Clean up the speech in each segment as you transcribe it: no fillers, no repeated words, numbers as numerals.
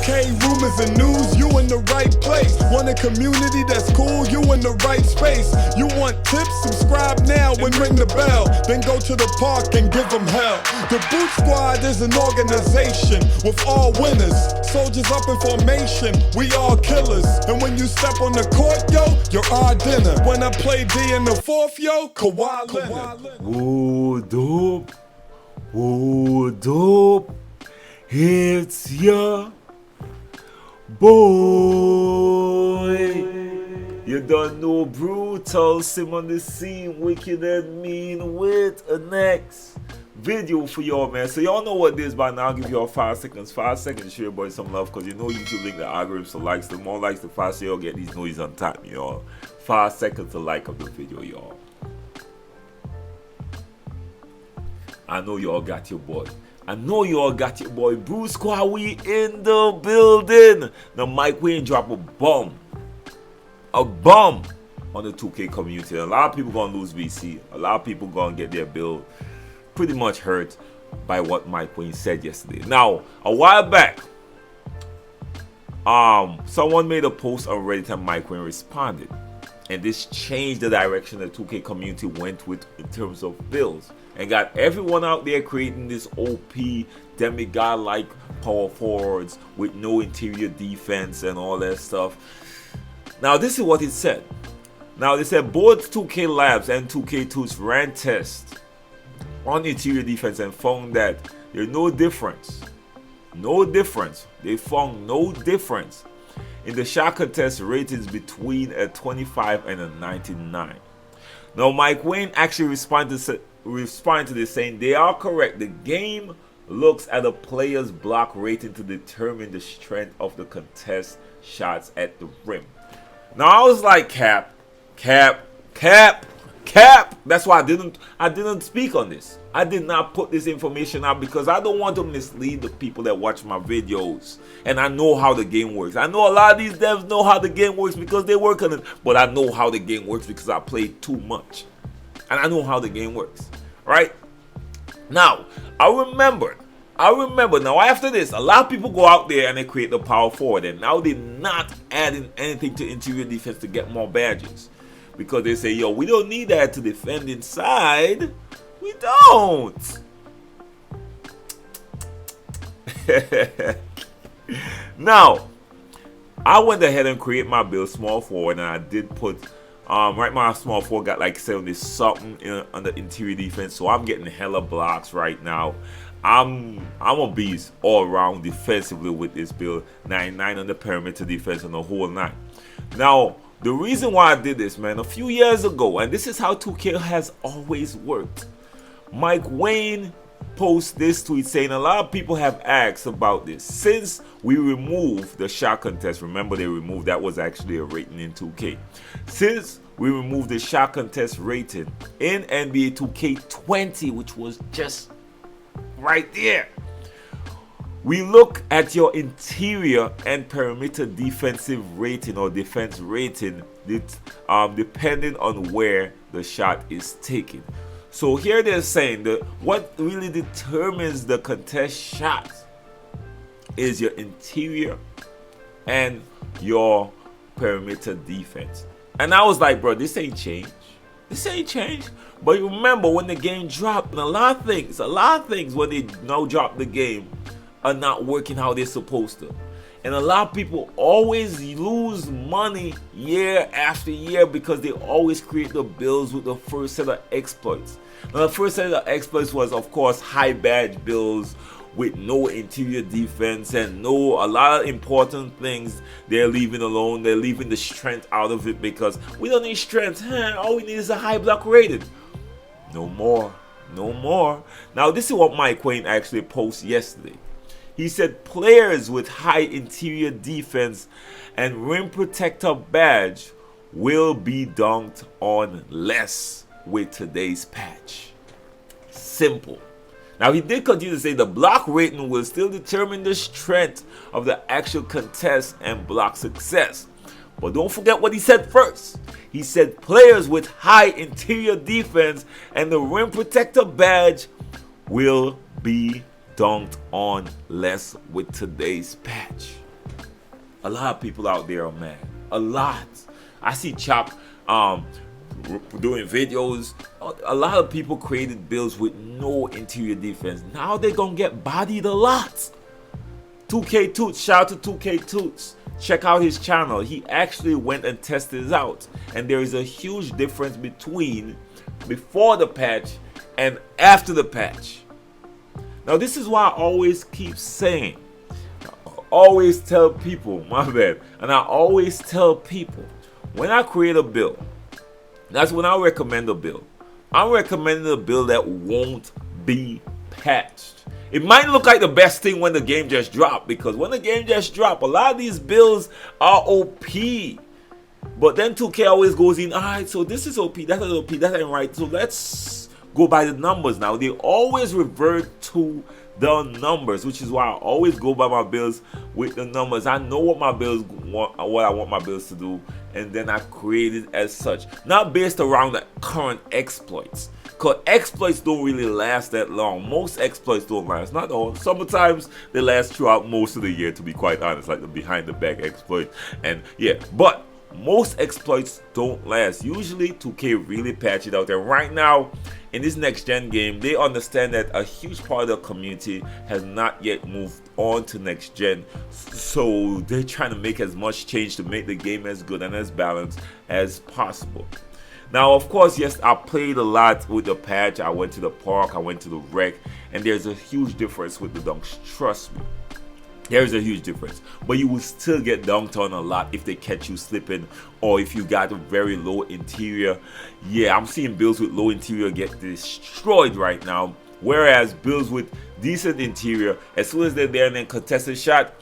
2K rumors and news, you in the right place. Want a community that's cool, you in the right space. You want tips? Subscribe now and ring the bell. Then go to the park and give them hell. The Boot Squad is an organization with all winners. Soldiers up in formation, we all killers. And when you step on the court, yo, you're our dinner. When I play D in the fourth, yo, Kawhi Leonard. Ooh, dope. Ooh, dope. It's your boy. You don't know Brutalsim on the scene, wicked and mean, with a next video for y'all, man. So y'all know what this by now. I'll give y'all 5 seconds. 5 seconds to show your boy some love, because you know YouTube link the algorithm, so likes, the more likes, the faster y'all get these noise on time, y'all. 5 seconds to like up the video, y'all. I know y'all got your boy. I know y'all got your boy. Bruce Squad, we in the building. Now Mike Wang drop a bomb on the 2K community. A lot of people gonna lose VC. A lot of people gonna get their build pretty much hurt by what Mike Wang said yesterday. Now, a while back, someone made a post on Reddit and Mike Wang responded. And this changed the direction the 2K community went with in terms of builds. And got everyone out there creating this OP demigod-like power forwards with no interior defense and all that stuff. Now this is what it said. Now they said both 2K Labs and 2K2's ran tests on interior defense and found that there's no difference. No difference. They found no difference in the shot contest ratings between a 25 and a 99. Now Mike Wang actually responded to this saying they are correct. The game looks at a player's block rating to determine the strength of the contest shots at the rim. Now I was like, cap. That's why I didn't speak on this. I did not put this information out because I don't want to mislead the people that watch my videos. And I know how the game works. I know a lot of these devs know how the game works because they work on it. But I know how the game works because I played too much. And I know how the game works. Right? Now, I remember now after this, a lot of people go out there and they create the power forward. And now they're not adding anything to interior defense to get more badges. Because they say, yo, we don't need that to defend inside. We don't. Now, I went ahead and created my build small forward, and I did put right, my small forward got like 70 something on the interior defense, so I'm getting hella blocks right now. I'm a beast all around defensively with this build. 99 on the perimeter defense and the whole 9. Now, the reason why I did this, man, a few years ago, and this is how 2K has always worked. Mike Wang posts this tweet saying a lot of people have asked about this. Since we removed the shot contest, remember they removed, that was actually a rating in 2K. Since we removed the shot contest rating in NBA 2K20, which was just right there, we look at your interior and perimeter defensive rating or defense rating depending on where the shot is taken. So here they're saying that what really determines the contest shot is your interior and your perimeter defense. And I was like, bro, this ain't changed. This ain't changed. But remember when the game dropped, and a lot of things when they now drop the game are not working how they're supposed to. And a lot of people always lose money year after year because they always create the builds with the first set of exploits. Now the first set of exploits was of course high badge builds with no interior defense and a lot of important things they're leaving alone. They're leaving the strength out of it because we don't need strength. All we need is a high block rated. No more. Now this is what Mike Wang actually posted yesterday. He said players with high interior defense and rim protector badge will be dunked on less with today's patch. Simple. Now he did continue to say the block rating will still determine the strength of the actual contest and block success. But don't forget what he said first. He said players with high interior defense and the rim protector badge will be dunked on less with today's patch. A lot of people out there are mad. A lot. I see Chop doing videos. A lot of people created builds with no interior defense. Now they're gonna get bodied a lot. 2K Toots, shout out to 2K Toots. Check out his channel. He actually went and tested it out. And there is a huge difference between before the patch and after the patch. Now this is why I always keep saying, always tell people, my bad, and I always tell people, when I create a build, that's when I recommend a build. I'm recommending a build that won't be patched. It might look like the best thing when the game just dropped, because when the game just dropped, a lot of these builds are OP. But then 2K always goes in, alright, so this is OP, that is OP, that ain't right, so let's go by the numbers now. They always revert to the numbers, which is why I always go by my builds with the numbers. I know what my builds want, what I want my builds to do, and then I create it as such, not based around the current exploits, because exploits don't really last that long. Most exploits don't last, not all. Sometimes they last throughout most of the year, to be quite honest, like the behind the back exploit, and yeah, but most exploits don't last. Usually 2K really patch it out, and right now in this next gen game, they understand that a huge part of the community has not yet moved on to next gen, so they're trying to make as much change to make the game as good and as balanced as possible. Now, of course, yes, I played a lot with the patch. I went to the park, I went to the rec, and there's a huge difference with the dunks. Trust me, there's a huge difference. But you will still get dunked on a lot if they catch you slipping, or if you got a very low interior. Yeah, I'm seeing builds with low interior get destroyed right now, whereas builds with decent interior, as soon as they're there and then contested shot,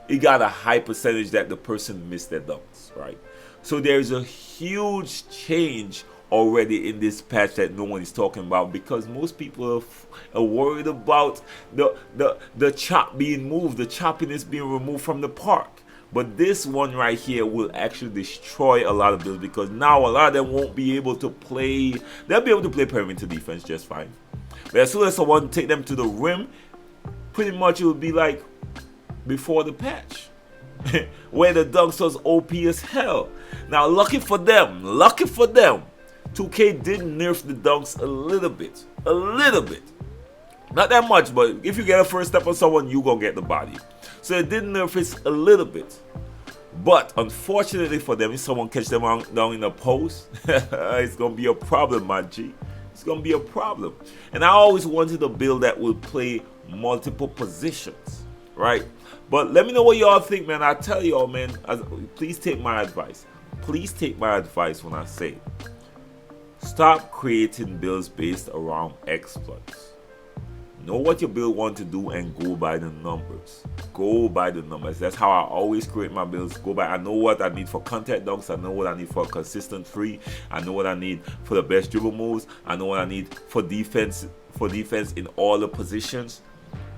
it got a high percentage that the person missed their dunks, right? So there's a huge change already in this patch that no one is talking about, because most people are worried about the chop being moved, the choppiness being removed from the park. But this one right here will actually destroy a lot of builds, because now a lot of them won't be able to play. They'll be able to play perimeter defense just fine, but as soon as someone take them to the rim, pretty much it will be like before the patch where the dunks was OP as hell. Now lucky for them, 2K did nerf the dunks a little bit, not that much, but if you get a first step on someone, you gonna get the body. So it did nerf it a little bit, but unfortunately for them, if someone catch them down in the post, it's gonna be a problem, my G. It's gonna be a problem. And I always wanted a build that would play multiple positions, right? But let me know what y'all think, man. I tell y'all, man, please take my advice. Please take my advice when I say, stop creating builds based around exploits. Know what your build wants to do and go by the numbers. Go by the numbers. That's how I always create my builds. Go by, I know what I need for contact dunks. I know what I need for a consistent free. I know what I need for the best dribble moves. I know what I need for defense in all the positions.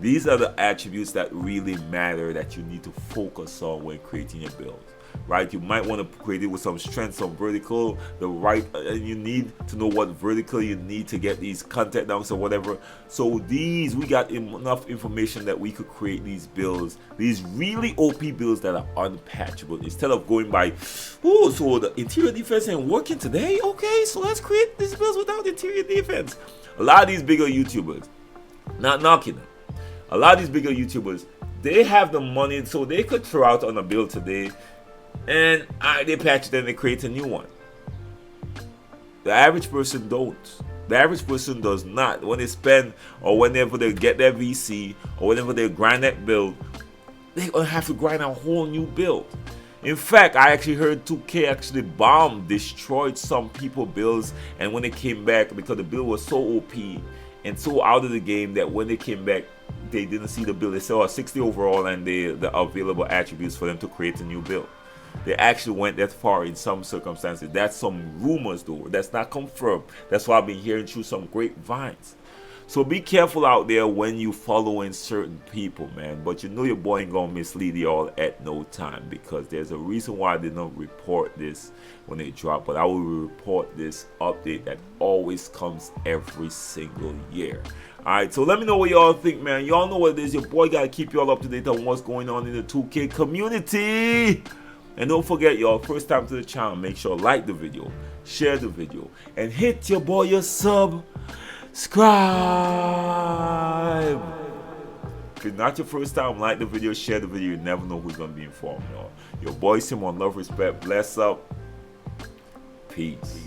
These are the attributes that really matter, that you need to focus on when creating your build, right? You might want to create it with some strength, some vertical, and you need to know what vertical you need to get these contact dunks or whatever. So we got enough information that we could create these builds, these really OP builds that are unpatchable, instead of going by, oh, so the interior defense ain't working today? Okay, so let's create these builds without interior defense. A lot of these bigger YouTubers, not knocking them, a lot of these bigger YouTubers, they have the money, so they could throw out on a build today and they patch it and they create a new one. The average person don't. The average person does not. When they spend, or whenever they get their VC, or whenever they grind that build, they're gonna have to grind a whole new build. In fact, I actually heard 2K actually destroyed some people builds, and when they came back, because the build was so OP and so out of the game, that when they came back, they didn't see the build. They saw a 60 overall and the available attributes for them to create a new build. They actually went that far in some circumstances. That's some rumors though. That's not confirmed. That's why I've been hearing through some grapevines. So be careful out there when you following certain people, man. But you know your boy ain't gonna mislead you all at no time, because there's a reason why I did not report this when they drop. But I will report this update that always comes every single year. Alright, so let me know what y'all think, man. Y'all know what it is. Your boy gotta keep y'all up to date on what's going on in the 2K community. And don't forget, y'all, first time to the channel, make sure like the video, share the video, and hit your boy a subscribe. If it's not your first time, like the video, share the video. You never know who's gonna be informed, y'all. Your boy Sim, on love, respect, bless up, peace.